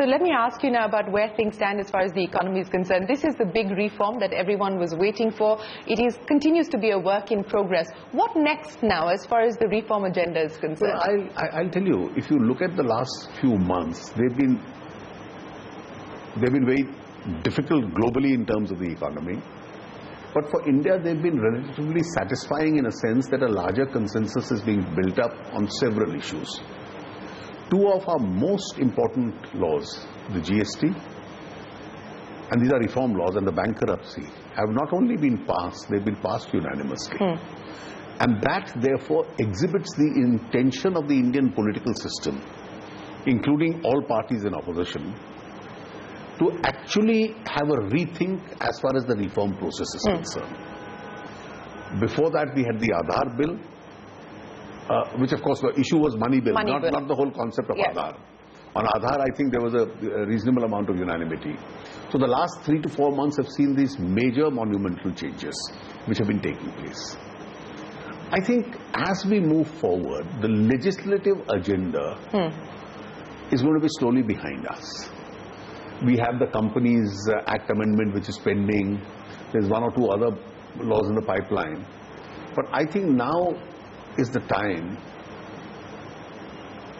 So let me ask you now about where things stand as far as the economy is concerned. This is the big reform that everyone was waiting for. It continues to be a work in progress. What next now as far as the reform agenda is concerned? Well, I'll tell you, if you look at the last few months, they've been very difficult globally in terms of the economy. But for India, they've been relatively satisfying in a sense that a larger consensus is being built up on several issues. Two of our most important laws, the GST, and these are reform laws, and the bankruptcy, have not only been passed, they've been passed unanimously. And that, therefore, exhibits the intention of the Indian political system, including all parties in opposition, to actually have a rethink as far as the reform process is concerned. Before that, we had the Aadhaar bill, which of course the issue was money bill, not the whole concept of Aadhaar. On Aadhaar, I think there was a reasonable amount of unanimity. So the last 3 to 4 months have seen these major monumental changes which have been taking place. I think as we move forward, the legislative agenda is going to be slowly behind us. We have the Companies Act amendment which is pending. There's 1 or 2 other laws in the pipeline. But I think now is the time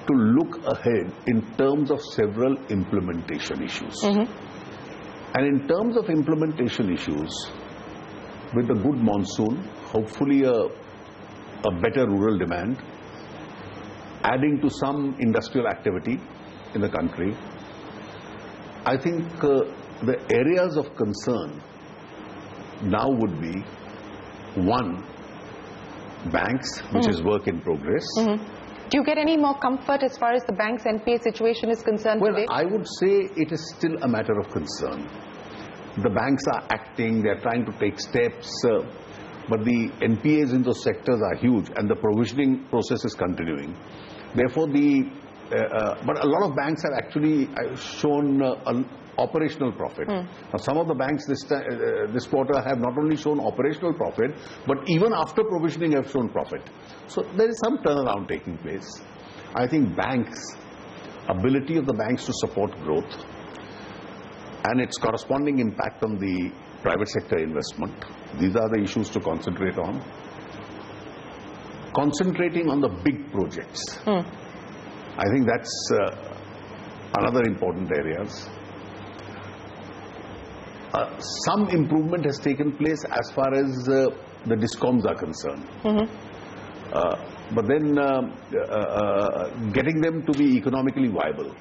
to look ahead in terms of several implementation issues. And in terms of implementation issues, with a good monsoon, hopefully a better rural demand, adding to some industrial activity in the country, I think the areas of concern now would be, one, banks, which is work in progress. Do you get any more comfort as far as the bank's NPA situation is concerned today? Well, I would say it is still a matter of concern. The banks are acting, they are trying to take steps, but the NPAs in those sectors are huge and the provisioning process is continuing. Therefore, but a lot of banks have actually shown operational profit. Now, some of the banks this quarter have not only shown operational profit, but even after provisioning have shown profit. So there is some turnaround taking place. I think ability of the banks to support growth and its corresponding impact on the private sector investment, these are the issues to concentrate on. Concentrating on the big projects. I think that's another important areas. Some improvement has taken place as far as the discoms are concerned. But then getting them to be economically viable.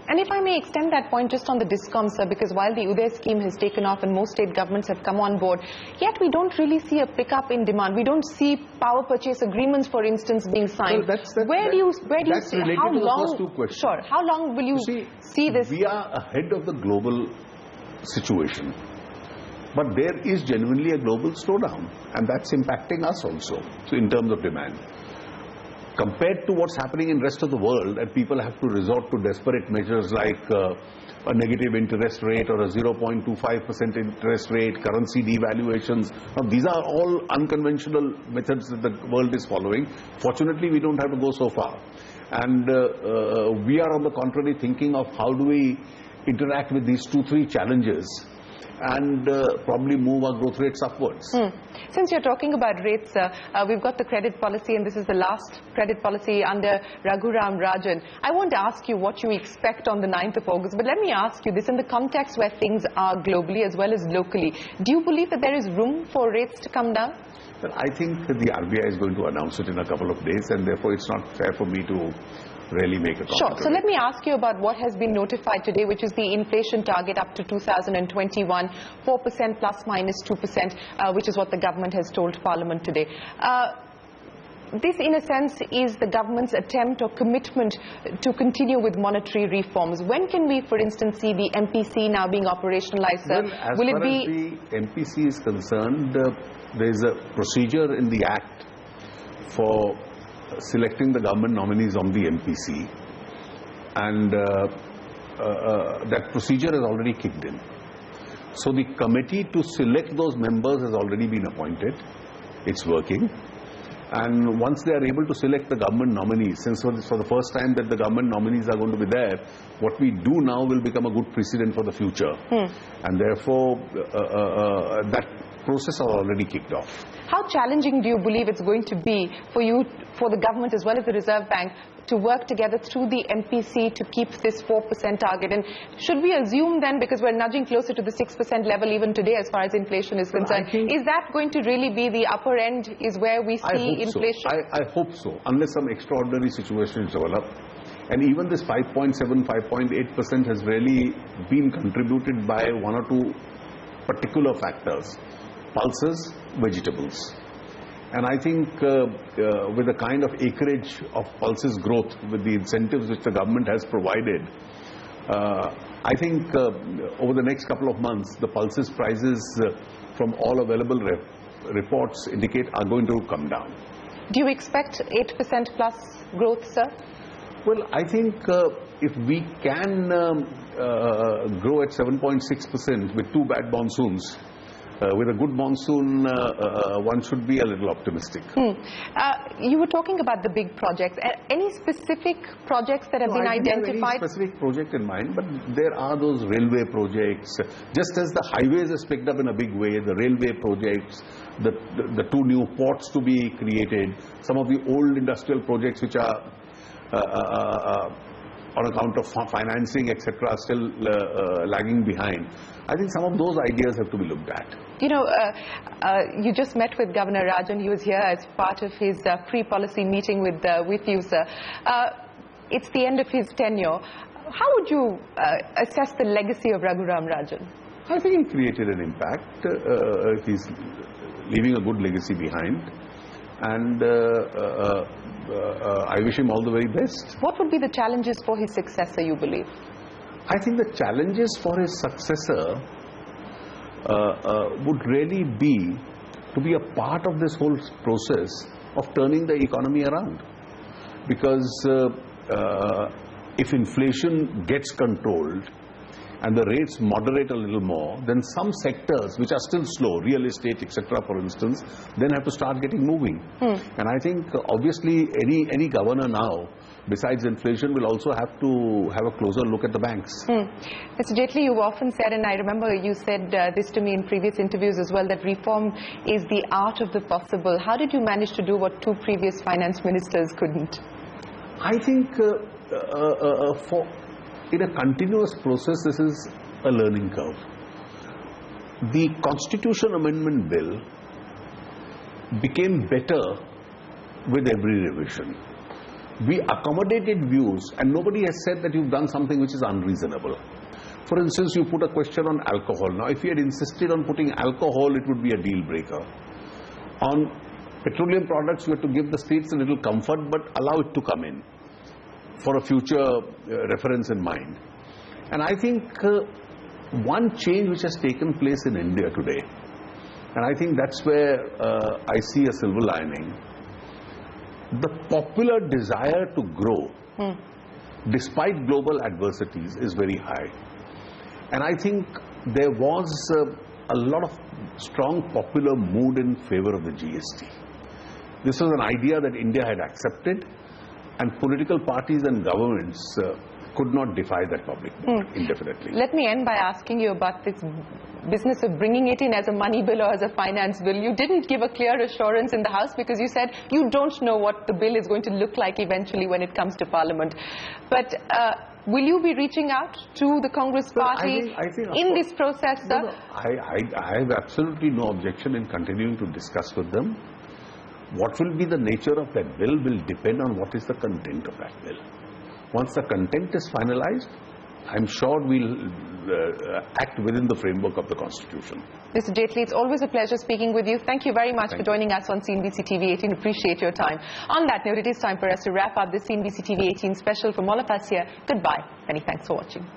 And if I may extend that point just on the discoms, sir, because while the Uday scheme has taken off and most state governments have come on board, yet we don't really see a pickup in demand. We don't see power purchase agreements, for instance, being signed. Well, where do you see, how long? First 2 questions. Sure. How long will you see this? We are ahead of the global situation, but there is genuinely a global slowdown, and that's impacting us also. So in terms of demand, compared to what's happening in the rest of the world, and people have to resort to desperate measures like a negative interest rate or a 0.25% interest rate, currency devaluations. Now, these are all unconventional methods that the world is following. Fortunately, we don't have to go so far. And we are on the contrary thinking of how do we interact with these 2-3 challenges and probably move our growth rates upwards. Since you're talking about rates, we've got the credit policy, and this is the last credit policy under Raghuram Rajan. I won't ask you what you expect on the 9th of August, but let me ask you this in the context where things are globally as well as locally. Do you believe that there is room for rates to come down? Well, I think the RBI is going to announce it in a couple of days, and therefore it's not fair for me to really make a comment. Sure. So let me ask you about what has been notified today, which is the inflation target up to 2021, 4% plus minus 2%, which is what the government has told Parliament today. This, in a sense, is the government's attempt or commitment to continue with monetary reforms. When can we, for instance, see the MPC now being operationalized? Well, as far as the MPC is concerned, there is a procedure in the Act for selecting the government nominees on the MPC, and that procedure has already kicked in. So the committee to select those members has already been appointed. It's working. And once they are able to select the government nominees, since for the first time that the government nominees are going to be there, what we do now will become a good precedent for the future. And therefore, that process has already kicked off. How challenging do you believe it's going to be for you, for the government as well as the Reserve Bank, to work together through the MPC to keep this 4% target? And should we assume then, because we're nudging closer to the 6% level even today as far as inflation is concerned, is that going to really be the upper end, is where we see inflation? I hope so, unless some extraordinary situations develop. And even this 5.7, 5.8% has really been contributed by one or two particular factors: pulses, vegetables. And I think with the kind of acreage of pulses growth, with the incentives which the government has provided, I think over the next couple of months, the pulses prices from all available reports indicate are going to come down. Do you expect 8% plus growth, sir? Well, I think if we can grow at 7.6% with two bad monsoons, with a good monsoon, one should be a little optimistic. You were talking about the big projects. Any specific projects that have been identified? I don't have any specific project in mind, but there are those railway projects. Just as the highways has picked up in a big way, the railway projects, the two new ports to be created, some of the old industrial projects which are on account of financing, etc., still lagging behind. I think some of those ideas have to be looked at. You know, you just met with Governor Rajan. He was here as part of his free policy meeting with you, sir. It's the end of his tenure. How would you assess the legacy of Raghuram Rajan? I think he created an impact. He's leaving a good legacy behind. And I wish him all the very best. What would be the challenges for his successor, you believe? I think the challenges for his successor would really be to be a part of this whole process of turning the economy around. Because if inflation gets controlled and the rates moderate a little more, then some sectors which are still slow, real estate, etc., for instance, then have to start getting moving. And I think obviously any governor now, besides inflation, will also have to have a closer look at the banks. Mr. Jaitley, you've often said, and I remember you said this to me in previous interviews as well, that reform is the art of the possible. How did you manage to do what two previous finance ministers couldn't? I think in a continuous process, this is a learning curve. The Constitution Amendment Bill became better with every revision. We accommodated views, and nobody has said that you've done something which is unreasonable. For instance, you put a question on alcohol. Now, if you had insisted on putting alcohol, it would be a deal breaker. On petroleum products, you have to give the states a little comfort, but allow it to come in for a future reference in mind. And I think one change which has taken place in India today, and I think that's where I see a silver lining, the popular desire to grow despite global adversities is very high. And I think there was a lot of strong popular mood in favor of the GST. This was an idea that India had accepted, and political parties and governments could not defy that public mood indefinitely. Let me end by asking you about this business of bringing it in as a money bill or as a finance bill. You didn't give a clear assurance in the House because you said you don't know what the bill is going to look like eventually when it comes to Parliament. But will you be reaching out to the Congress party in this process, sir? No, I have absolutely no objection in continuing to discuss with them. What will be the nature of that bill will depend on what is the content of that bill. Once the content is finalized, I'm sure we'll act within the framework of the Constitution. Mr. Jaitley, it's always a pleasure speaking with you. Thank you very much for joining us on CNBC TV 18. Appreciate your time. On that note, it is time for us to wrap up this CNBC TV 18 special. From all of us here, goodbye. Many thanks for watching.